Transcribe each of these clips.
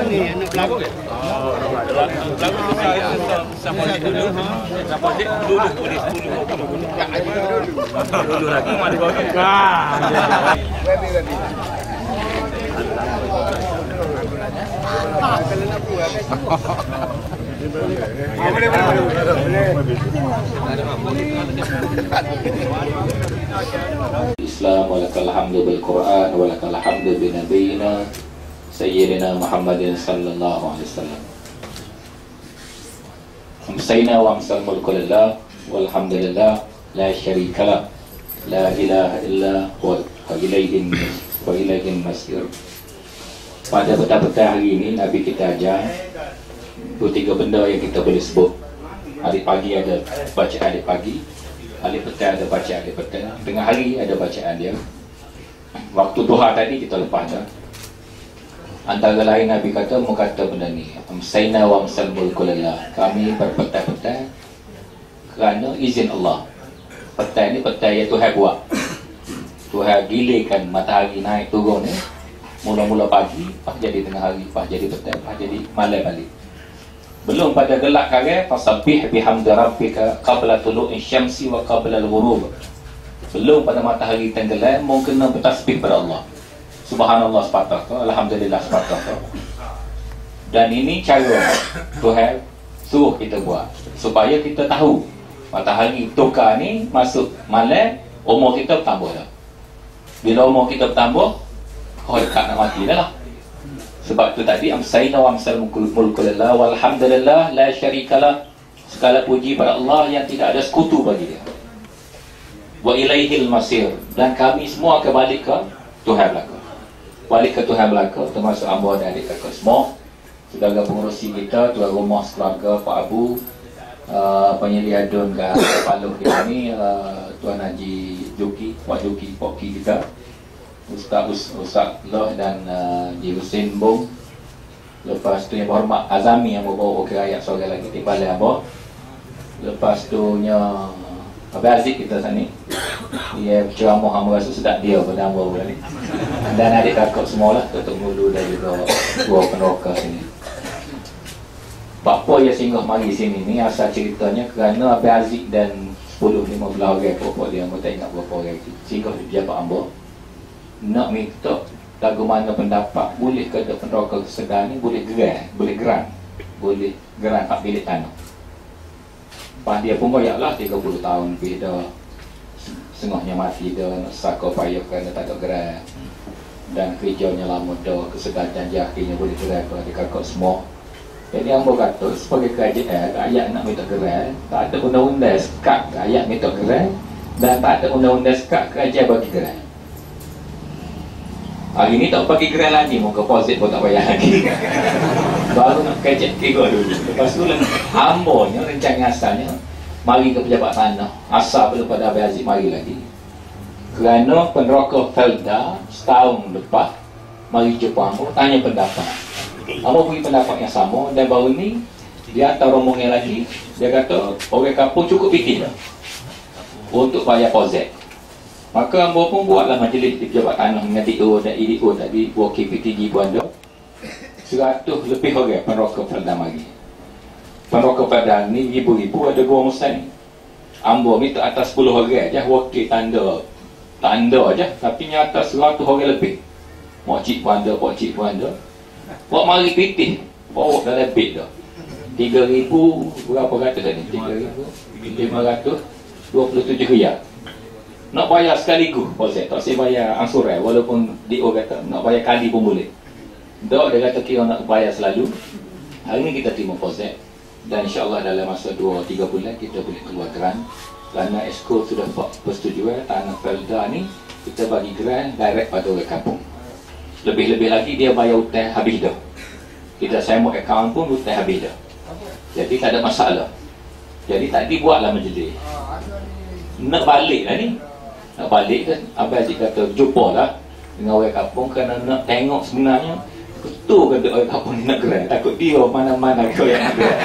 Ni anak pelaku ke? Pelaku sama dulu. Sampai dia dulu boleh 10 dulu lagi mari bawa. Islam walakal hamdu bil Quran walakal hamdu bi nabiyina sayyidina Muhammadin sallallahu alaihi wasallam. Amsayna wa amsal mulku lillah walhamdulillah la syarikalah la ilaha illa huwa wa ilaihi masir. Pada petang-petang hari ini Nabi kita ajar 3 benda yang kita boleh sebut. Hari pagi ada bacaan hari pagi, hari petang ada bacaan hari petang, tengah hari ada bacaan dia. Waktu duha tadi kita lepas dah. Antara lain Nabi kata, kata benda ni, amsayna wa amsal mulku lillah. Kami berpetang-petang kerana izin Allah. Petang ni petang yang Tuhan buat. Tuhan gilirkan matahari naik turun ni. Mula-mula pagi, lepas jadi tengah hari, lepas jadi petang, lepas jadi malam balik. Belum pada gelap kare, fasabbih bihamdi rabbika qabla tulu'i syamsi wa qabla al-ghurub. Belum pada matahari tenggelam, mau kena bertasbih pada Allah. Subhanallah sepatah tu, alhamdulillah sepatah tu. Dan ini cara Tuhan suruh kita buat supaya kita tahu matahari tukar ni masuk malam, umur kita bertambah dah. Bila umur kita bertambah, dekat nak mati dah lah. Sebab tu tadi amsayna wa amsal mulku lillah walhamdulillah la syarikalah. Segala puji pada Allah yang tidak ada sekutu bagi dia. Wa ilaihil masir. Dan kami semua akan balik ke Tuhan belaka. Balik ke Tuhan belaka, termasuk hamba dan adik kakak semua. Saudara pengurusi kita, tuan rumah sekeluarga Pak Abu, penyeliah adun kat Paluh kita ni, Tuan Haji Joki, Pak Joki, Pak Ki kita, Ustaz Loh dan Ji Husin Bong. Lepas tu yang berhormat Azami yang membawa wakil rakyat seorang lagi di balai abah. Lepas tu nya Abang Aziz kita sini, dia ceramah hamba rasa sedap dia pada hamba pula ni. Dan adik kakak semualah, Tok Mulu dan juga dua peneroka sini. Apa yang singgah mari sini ni asal ceritanya kerana Abang Aziz dan 10-15 orang pokok dia, saya tak ingat berapa orang itu, singgah di pejabat hamba nak minta bagaimana pendapat boleh ke peneroka kesedar ni boleh geran hak bilik tanah. Lepas dia pun bayarlah 30 tahun lebih dah, setengahnya mati dah, nak sakau payah kerana tak ada geran. Dan kerjanya lama dah, kesedar janji akhirnya boleh geran kepada kakak semua. Jadi hamba kata sebagai kerajaan, rakyat nak minta geran, tak ada undang-undang sekat rakyat minta geran, dan tak ada undang-undang sekat kerajaan bagi geran. Hari ni tak bagi geran lagi, muka deposit pun tak bayar lagi. Baru nak kecek kira dulu. Lepas tu hambanya rencana asalnya mari ke pejabat tanah. Asal belum pada Abang Aziz mari lagi. Kerana peneroka Felda setahun lepas mari jumpa hamba, tanya pendapat. Hamba beri pendapat yang sama, dan baru ni dia hantar rombongan lagi. Dia kata orang kampung cukup fikir dah untuk bayar deposit. Maka hamba pun buatlah majlis di pejabat tanah dengan DO dan EDO tadi, wakil PTG pun ada 100 lebih orang peneroka Felda mari. Peneroka Felda ni ribu-ribu, ada dua mustan ni. Hamba minta atas 10 orang je wakil tanda je, tapi nyata 100 orang lebih. Makcik pun ada, pakcik pun ada. Buat mari pitih, bawa dalam beg dah 3,000 berapa ratus tadi? 3,527 riyal. Nak bayar sekaligus deposit, tak saya bayar angsuran, walaupun DO kata nak bayar kali pun boleh. Dok dia kata kira nak bayar selalu. Hari ni kita terima deposit, dan insya-Allah dalam masa 2-3 bulan kita boleh keluar geran. Kerana Esko sudah buat persetujuan tanah Felda ni kita bagi geran direct pada orang kampung. Lebih-lebih lagi dia bayar hutang habis dah. Kita sembang akaun pun hutang habis dah. Jadi tak ada masalah. Jadi tadi buatlah majlis. Nak balik lah ni. Nak balik kan, Abang Aziz kata jumpa lah dengan orang kampung kerana nak tengok sebenarnya betul kata orang kampung ni nak geran. Takut dia mana-mana kau yang ada.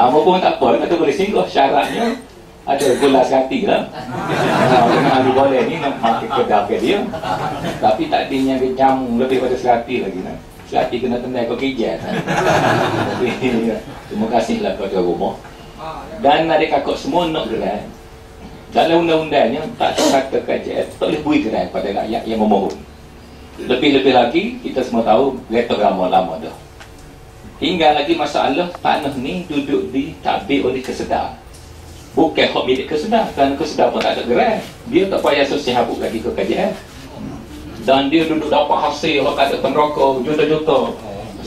Apa pun tak apa, kata boleh singgah. Syaratnya ada gula hati lah. Hari boleh ni nak pakai kedai ke dia. Tapi tak adanya ke jamu lebih pada 100 lagi nak. 100 kena tendai kau kejar. Terima kasihlah kepada rumah. Dan adik kakak semua nak gerai. Dalam undang-undangnya tak kata KJS tak boleh beri gerai pada rakyat yang memohon. Lebih-lebih lagi kita semua tahu kereta lama dah. Hingga lagi masalah tanah ni duduk di takbir oleh kesedar. Bukan hak milik kesedar, kerana kesedar pun tak ada gerai. Dia tak payah sosial habuk lagi ke KJS. Dan dia duduk dapat hasil hak tak ada penrokok juta-juta.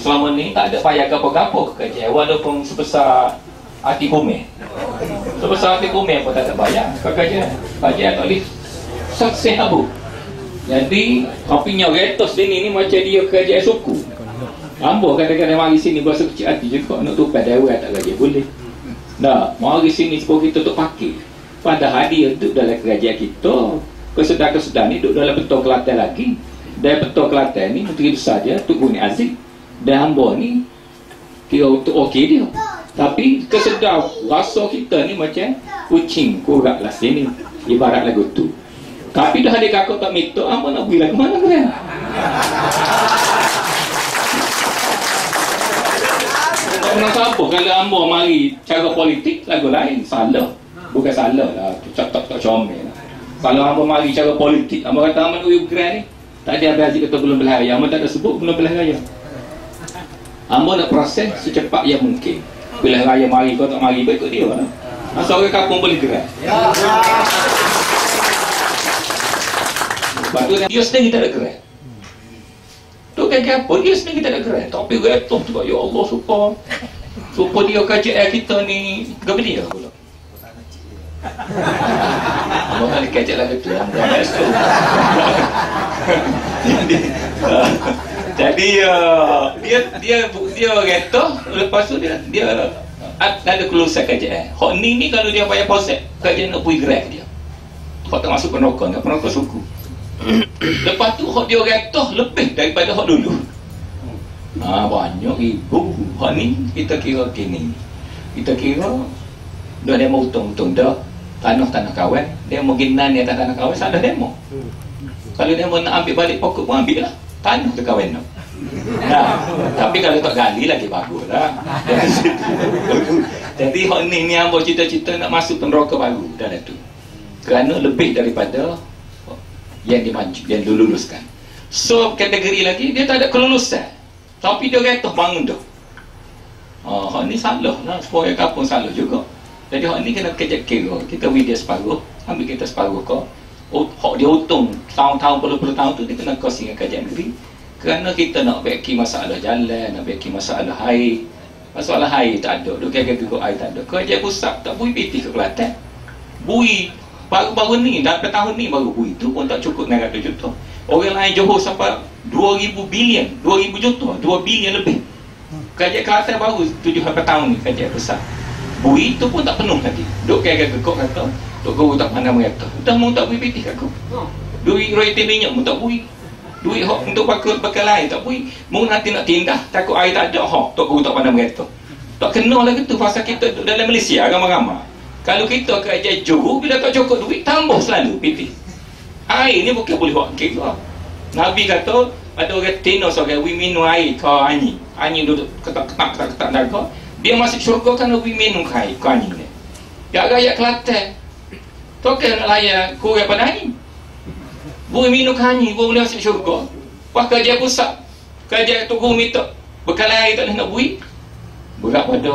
Selama ni tak ada payah gapo-gapo ke KJS walaupun sebesar hati bumi. Sebesar hati bumi pun tak ada bayar ke KJS. KJS tak boleh sosial habuk. Jadi, kopinya retos sini ni macam dia kerja suku. Ambo kadang-kadang mari sini berasa kecil hati juga nak tupai dewan tak gaji boleh. Nah, mari sini sebab kita tu pakai. Padahal dia duduk dalam kerajaan kita. Kesedar-kesedar ni duduk dalam Petor Kelantan lagi. Dari Petor Kelantan ni menteri besar dia Tuk Guni Aziz. Dan ambo ni kira untuk okey dia. Tapi kesedar rasa kita ni macam kucing kurak lah sini. Ibarat lagu tu. Tapi dah adik kakak tak minta, apa nak beri lagu mana kan? Tak pernah siapa kalau ambo mari cara politik lagu lain, salah. Bukan salah lah, tak comel lah. Kalau ambo mari cara politik, ambo kata aman uyu grand ni, tak ada Abang Aziz kata belum belah raya, ambo tak ada sebut belum belah raya. Ambo nak proses secepat yang mungkin. Belah raya mari, kau tak mari, ikut dia lah. Asal orang kampung boleh gerak. Lepas tu dia sendiri tak ada gerai. Tu kan apa? Dia sendiri tak ada gerai. Tapi retom tu, ya Allah supaya dia KJS kita ni gebelia pula. Abang tak ada KJS lagi tu. Jadi dia retom. Lepas tu dia ada kelulusan KJS. Hak ni kalau dia bayar posek, KJS nak beri gerai dia. Hak tak masuk penokon, tak penokon suku. Lepas tu hak dia retoh lebih daripada hak dulu. Banyak ribu. Hak ni kita kira kini. Kita kira dah demo untung-untung dah. Tanah kawan. Dia mau ginan di atas tanah kawan, salah demo. Kalau dia mau nak ambil balik pokok pun ambil lah. Tanah tu kawan tu. Tapi kalau tak gali lagi bagus lah. Jadi hak ni ambil cita-cita nak masuk neraka baru dalam tu. Kerana lebih daripada yang diluluskan. So kategori lagi dia tak ada kelulusan. Tapi dia kata bangun dah. Hak ni salah lah. Supaya kampung salah juga. Jadi hak ni kena kira. Kita beri dia separuh, ambil kita separuh kau. Hak dia untung tahun-tahun puluh-puluh tahun tu dia kena kos dengan kajian negeri. Kerana kita nak beki masalah jalan, nak beki masalah air. Masalah air tak ada. Duk kira air tak ada. Kajian pusat tak beri PT ke Kelantan. Bui baru-baru ni, dalam tahun ni baru bui tu pun tak cukup 900 juta. Orang lain Johor sampai 2,000 bilion, 2,000 juta, 2 bilion lebih. Kajian Kelantan baru 7 tahun ni kajian besar. Bui tu pun tak penuh lagi. Duk kira kekok kata, Tok Guru tak pandang merata. Dah mau tak bui PT kat aku. Duit royalti minyak pun tak bui. Duit hak untuk bakal lain tak bui. Mau nanti nak tindah, takut air tak ada, Tok Guru tak pandang merata. Tak kena lah gitu pasal kita dalam Malaysia ramai-ramai. Kalau kita kerja Johor, bila tak cukup duit, tambah selalu PT. Air ni bukan boleh buat kira. Nabi kata, ada orang tino seorang, we minum air kau anjing. Anjing duduk ketak-ketak daga. Dia masuk syurga kan we minum air kau anjing ni. Ya rakyat Kelantan. Token nak layan kurang pada anjing. We minum anjing, we boleh masuk syurga. Wah kerja pusat. Kerja tunggu minta. Bekal air tak nak bui. Berat pada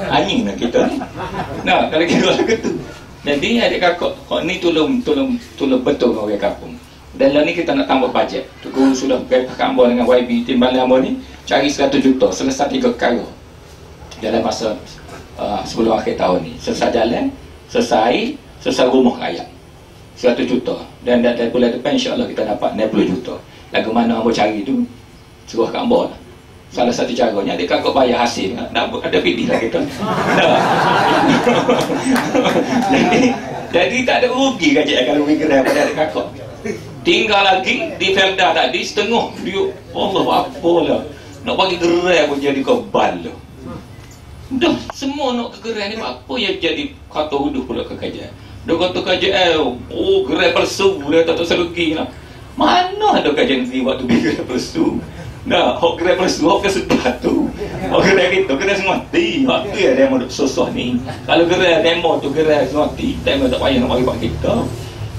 anjing lah kita ni. Nah, kalau kita lagu tu. Jadi adik kakak, kau ni tolong betul orang kampung. Dan lah ni kita nak tambah bajet. Tu Guru sudah berkambur dengan YB timbalan apa ni, cari 100 juta selesai 3 perkara dalam masa sebelum akhir tahun ni. Selesai jalan, selesai rumah rakyat 100 juta. Dan dari bulan depan insyaAllah kita dapat 60 juta. Lagu mana ambo cari tu, suruh kat ambo lah. Salah satu caranya adik kakak bayar hasil, nak ada PD lah kita. Jadi tak ada rugi kajian kalau bergerak pada adik kakak. Tinggal lagi di Felda tadi setengah dia, Allah apalah nak bagi gerai pun jadi kebal lah. Dah semua nak ke gerai ni, apa yang jadi kata huduh pula ke kajian. Dia kata kajian, oh gerai palsu, dia tak tahu selagi lah. Mana ada kajian ni waktu gerai palsu? Dah, hok gerai palsu, hok kesedah tu. Hok gerai kita, gerai semati. Waktu ya demo duk susah ni. Kalau gerai demo tu gerai semati, demo tak payah nak bagi buat kita.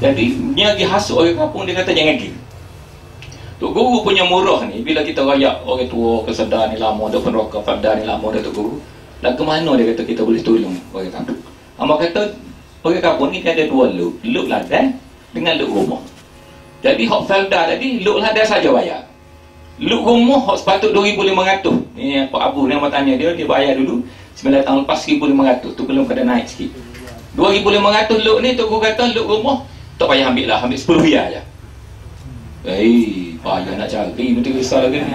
Jadi, dia pergi hasut orang kampung, dia kata jangan pergi. Tok Guru punya murah ni, bila kita rayak orang tua kesedar ni lama, dah penerokah farda ni lama dah Tok Guru. Dan ke mana dia kata kita boleh tolong orang kampung. Amak kata, orang kampung ni ada dua loop. Loop ladang dengan loop rumah. Jadi hak farda tadi, loop ladang saja bayar. Loop rumah hak sepatut 2,500. Ni Pak Abu ni amat tanya dia bayar dulu 9 tahun lepas 1,500. Tu belum kena naik sikit. 2,500 loop ni Tok Guru kata loop rumah tak payah ambil lah, ambil 10 riyal je. Payah nak cari, nanti risau lagi ni.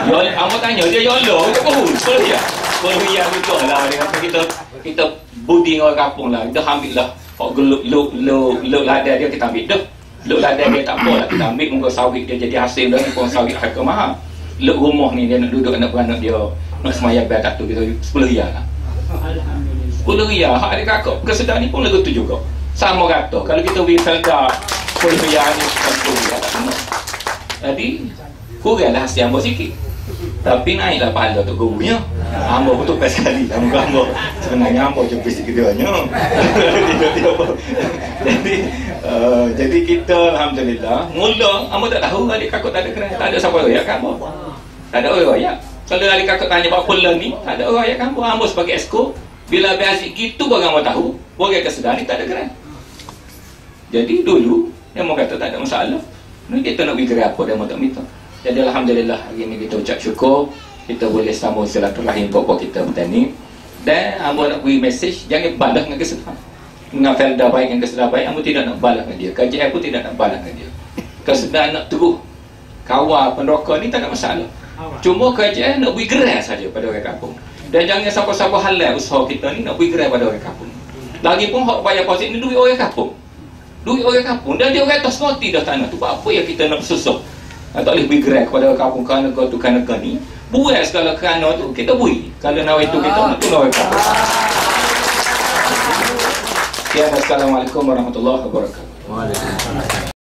Amat tanya dia, ya Allah, kita pun 10 riyal. 10 riyal betul lah. Dia kata kita budi orang kampung lah. Kita ambil lah. Luk ladang dia kita ambil dah. Luk ladang dia tak apa lah. Kita ambil muka sawit dia jadi hasil dah. Muka sawit harga mahal. Luk rumah ni dia nak duduk anak-beranak dia. Nak semayang bayar tu kita 10 riyal lah. 10 riyal. Hak adik kakak kesedar ni pun lagu tu juga. Sama kata. Kalau kita beri selda 10 riyal ni 10 riyal tak kena. Jadi kuranglah hasil hamba sikit. Tapi naiklah pahala Tok Gurunya. Hamba betul pas sekali. Hamba sebenarnya hamba jumpa sikit keduanya. Jadi kita alhamdulillah mula hamba tak tahu adik kakak tak ada kena, tak ada siapa royak kan hamba. Tak ada orang royak. Kalau adik kakak tanya berapa bulan ni, tak ada orang royak kan hamba. Hamba sebagai esko bila biasa gitu orang hamba tahu, orang kesedar ni tak ada kena. Jadi dulu dia mau kata tak ada masalah. Ni kita nak fikir apa dia mau tak minta. Jadi alhamdulillah hari ni kita ucap syukur kita boleh sambung silaturahim pokok kita bertani. Dan hamba nak beri mesej jangan balas dengan kesedar. Dengan felda baik dengan kesedar baik, hamba tidak nak balas dengan dia. Kajian pun tidak nak balas dengan dia. Kesedar nak terus kawal penerokah ni tak ada masalah. Cuma kajian nak beri gerai saja pada orang kampung. Dan jangan siapa-siapa halal usaha kita ni nak beri gerai pada orang kampung. Lagipun hak bayar pajak ni duit orang kampung. Duit orang kampung dan dia orang atas noti dah tanah tu. Apa yang kita nak bersusah? Tak boleh beri gerai kepada orang kampung kerana kau tu kerana kau ni. Buat segala kerana tu kita beri. Kalau nak itu kita nak tolong orang kampung. Assalamualaikum warahmatullahi wabarakatuh. Waalaikumsalam.